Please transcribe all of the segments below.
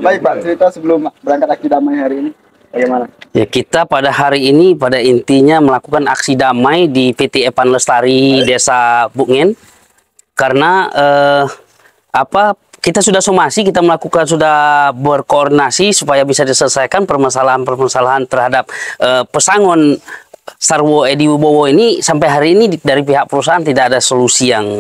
Baik Pak, cerita sebelum berangkat aksi damai hari ini bagaimana? Ya, kita pada hari ini pada intinya melakukan aksi damai di PT Epan Lestari Desa Bukngen karena kita sudah somasi, kita sudah berkoordinasi supaya bisa diselesaikan permasalahan-permasalahan terhadap pesangon Sarwo Edi Wibowo ini. Sampai hari ini dari pihak perusahaan tidak ada solusi yang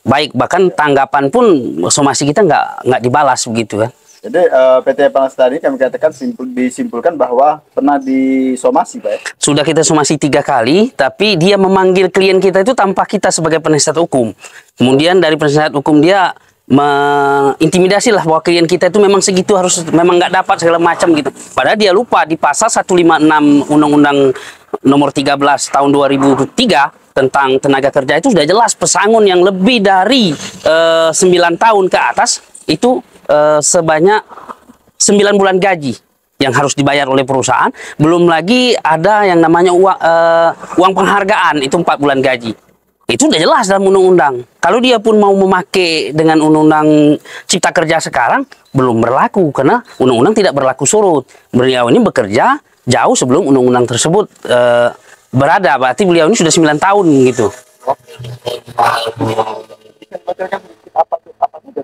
baik, bahkan tanggapan pun somasi kita nggak dibalas begitu kan. Jadi PT Epan Lestari kami katakan disimpulkan bahwa pernah disomasi Pak ya? Sudah kita somasi 3 kali, tapi dia memanggil klien kita itu tanpa kita sebagai penasihat hukum. Kemudian dari penasihat hukum dia mengintimidasi lah bahwa klien kita itu memang segitu, harus memang nggak dapat segala macam gitu. Padahal dia lupa di pasal 156 Undang-Undang nomor 13 tahun 2003 tentang tenaga kerja itu sudah jelas pesangon yang lebih dari 9 tahun ke atas itu sebanyak 9 bulan gaji yang harus dibayar oleh perusahaan. Belum lagi ada yang namanya uang penghargaan, itu 4 bulan gaji. Itu udah jelas dalam undang-undang. Kalau dia pun mau memakai dengan undang-undang Cipta Kerja sekarang, belum berlaku karena undang-undang tidak berlaku surut. Beliau ini bekerja jauh sebelum undang-undang tersebut berada. Berarti beliau ini sudah 9 tahun gitu. Apa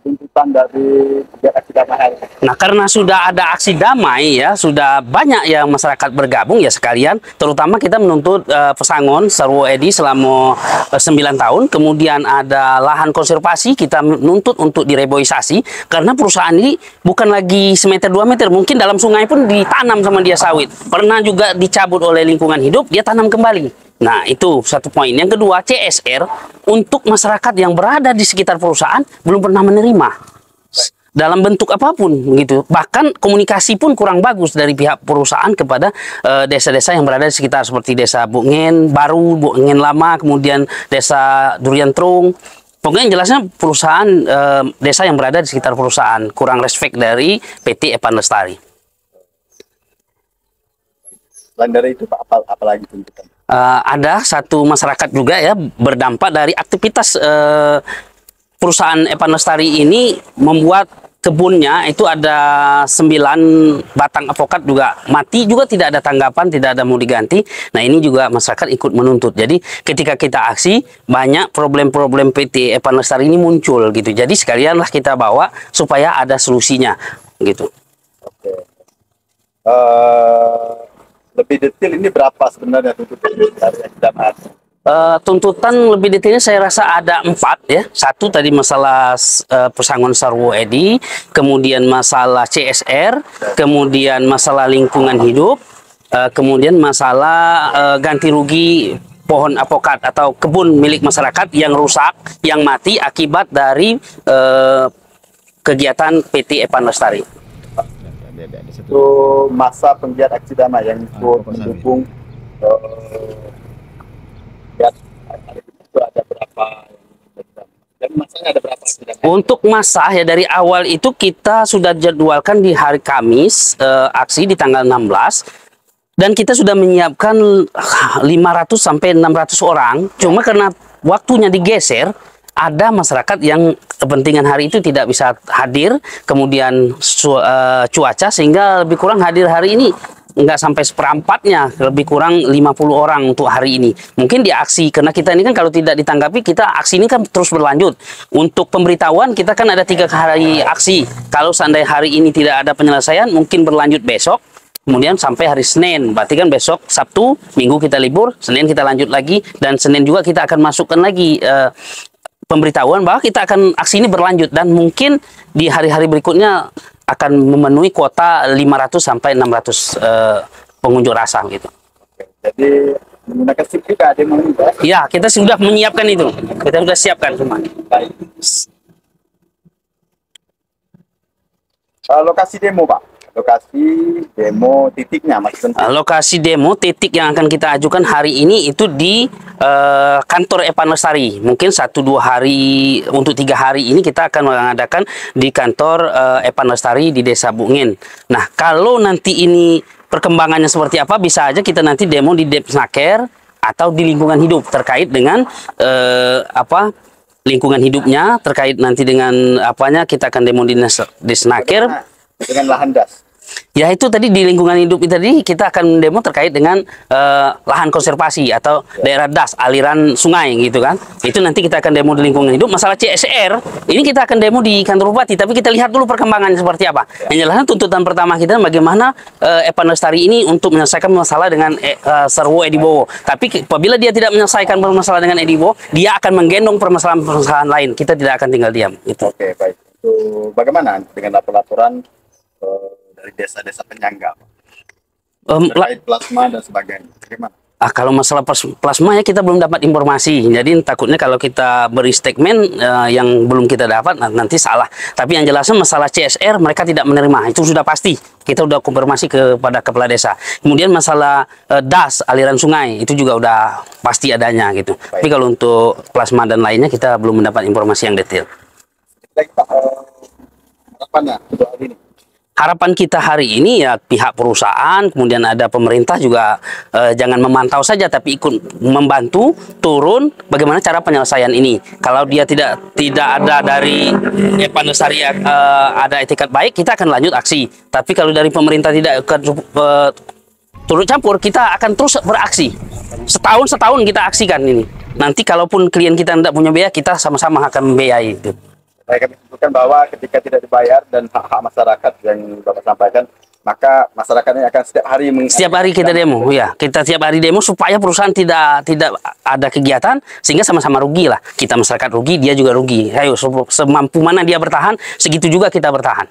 tuntutan dari aksi damai? Nah, karena sudah ada aksi damai ya, sudah banyak yang masyarakat bergabung ya sekalian, terutama kita menuntut pesangon Sarwo Edi selama 9 tahun, kemudian ada lahan konservasi kita menuntut untuk direboisasi karena perusahaan ini bukan lagi semeter 2 meter, mungkin dalam sungai pun ditanam sama dia sawit. Pernah juga dicabut oleh lingkungan hidup, dia tanam kembali. Nah, itu satu poin. Yang kedua, CSR untuk masyarakat yang berada di sekitar perusahaan belum pernah menerima dalam bentuk apapun gitu. Bahkan komunikasi pun kurang bagus dari pihak perusahaan kepada desa-desa yang berada di sekitar seperti Desa Bukngen Baru, Bukngen Lama, kemudian Desa Durian Trung. Pokoknya jelasnya perusahaan desa yang berada di sekitar perusahaan kurang respect dari PT Epan Lestari. Selain dari itu Pak, apalagi tuntutan? Ada satu masyarakat juga ya berdampak dari aktivitas perusahaan Epan Lestari ini membuat kebunnya itu ada 9 batang apokat juga mati, juga tidak ada tanggapan, tidak ada mau diganti. Nah, ini juga masyarakat ikut menuntut. Jadi ketika kita aksi banyak problem-problem PT Epan Lestari ini muncul gitu. Jadi sekalianlah kita bawa supaya ada solusinya gitu. Oke. Lebih detail ini berapa sebenarnya tuntutan dari aksi damai? Tuntutan lebih detailnya saya rasa ada 4 ya. Satu tadi masalah pesangon Sarwo Edi, kemudian masalah CSR, kemudian masalah lingkungan hidup, kemudian masalah ganti rugi pohon apokat atau kebun milik masyarakat yang rusak, yang mati akibat dari kegiatan PT Epan Lestari. Itu masa penggiat aksi damai yang ikut mendukung itu ada berapa? Dan masanya ada berapa aksi damai? Untuk masa ya dari awal itu kita sudah jadwalkan di hari Kamis aksi di tanggal 16 dan kita sudah menyiapkan 500 sampai 600 orang. Cuma karena waktunya digeser, ada masyarakat yang kepentingan hari itu tidak bisa hadir, kemudian cuaca sehingga lebih kurang hadir hari ini nggak sampai seperempatnya, lebih kurang 50 orang untuk hari ini. Mungkin di aksi, karena kita ini kan kalau tidak ditanggapi, kita aksi ini kan terus berlanjut. Untuk pemberitahuan kita kan ada 3 hari aksi. Kalau seandainya hari ini tidak ada penyelesaian, mungkin berlanjut besok. Kemudian sampai hari Senin, berarti kan besok Sabtu, Minggu kita libur, Senin kita lanjut lagi, dan Senin juga kita akan masukkan lagi pemberitahuan bahwa kita akan aksi ini berlanjut dan mungkin di hari-hari berikutnya akan memenuhi kuota 500 sampai 600 pengunjuk rasa gitu. Oke, jadi menggunakan SIM juga ada yang mau. Ya, kita sudah menyiapkan itu. Kita sudah siapkan semua. Baik. Lokasi demo Pak. Lokasi demo titiknya maksudnya. Lokasi demo titik yang akan kita ajukan hari ini itu di kantor Epan Lestari. Mungkin 1-2 hari untuk 3 hari ini kita akan mengadakan di kantor Epan Lestari di Desa Bukngen. Nah, kalau nanti ini perkembangannya seperti apa, bisa aja kita nanti demo di Depsnaker atau di lingkungan hidup terkait dengan lingkungan hidupnya, terkait nanti dengan apanya kita akan demo di Depsnaker. dengan lahan das. Ya itu tadi di lingkungan hidup itu tadi kita akan demo terkait dengan lahan konservasi atau daerah das, aliran sungai gitu kan. Itu nanti kita akan demo di lingkungan hidup. Masalah CSR, ini kita akan demo di kantor bupati, tapi kita lihat dulu perkembangannya seperti apa. Yang jelas tuntutan pertama kita bagaimana Epan Lestari ini untuk menyelesaikan masalah dengan Serwo Edibowo. Tapi apabila dia tidak menyelesaikan permasalahan dengan Edibowo, dia akan menggendong permasalahan-permasalahan lain. Kita tidak akan tinggal diam. Gitu. Oke, baik. Itu bagaimana dengan laporan dari desa-desa penyangga terkait plasma dan sebagainya? Bagaimana? Kalau masalah plasma ya kita belum dapat informasi. Jadi takutnya kalau kita beri statement yang belum kita dapat nanti salah. Tapi yang jelasnya masalah CSR mereka tidak menerima. Itu sudah pasti. Kita sudah konfirmasi kepada kepala desa. Kemudian masalah das aliran sungai itu juga udah pasti adanya gitu. Baik. Tapi kalau untuk plasma dan lainnya kita belum mendapat informasi yang detail. Baik, Pak, harapannya untuk hari ini? Harapan kita hari ini ya pihak perusahaan, kemudian ada pemerintah juga jangan memantau saja tapi ikut membantu turun bagaimana cara penyelesaian ini. Kalau dia tidak ada dari Epan Lestari ada etikat baik, kita akan lanjut aksi. Tapi kalau dari pemerintah tidak turut campur, kita akan terus beraksi. Setahun kita aksikan ini. Nanti kalaupun klien kita tidak punya biaya, kita sama-sama akan membiayai itu. Baik, kami sebutkan bahwa ketika tidak dibayar dan hak-hak masyarakat yang Bapak sampaikan, maka masyarakatnya akan setiap hari kita demo, ya. Kita setiap hari demo supaya perusahaan tidak ada kegiatan sehingga sama-sama rugi lah. Kita masyarakat rugi, dia juga rugi. Ayo semampu mana dia bertahan, segitu juga kita bertahan.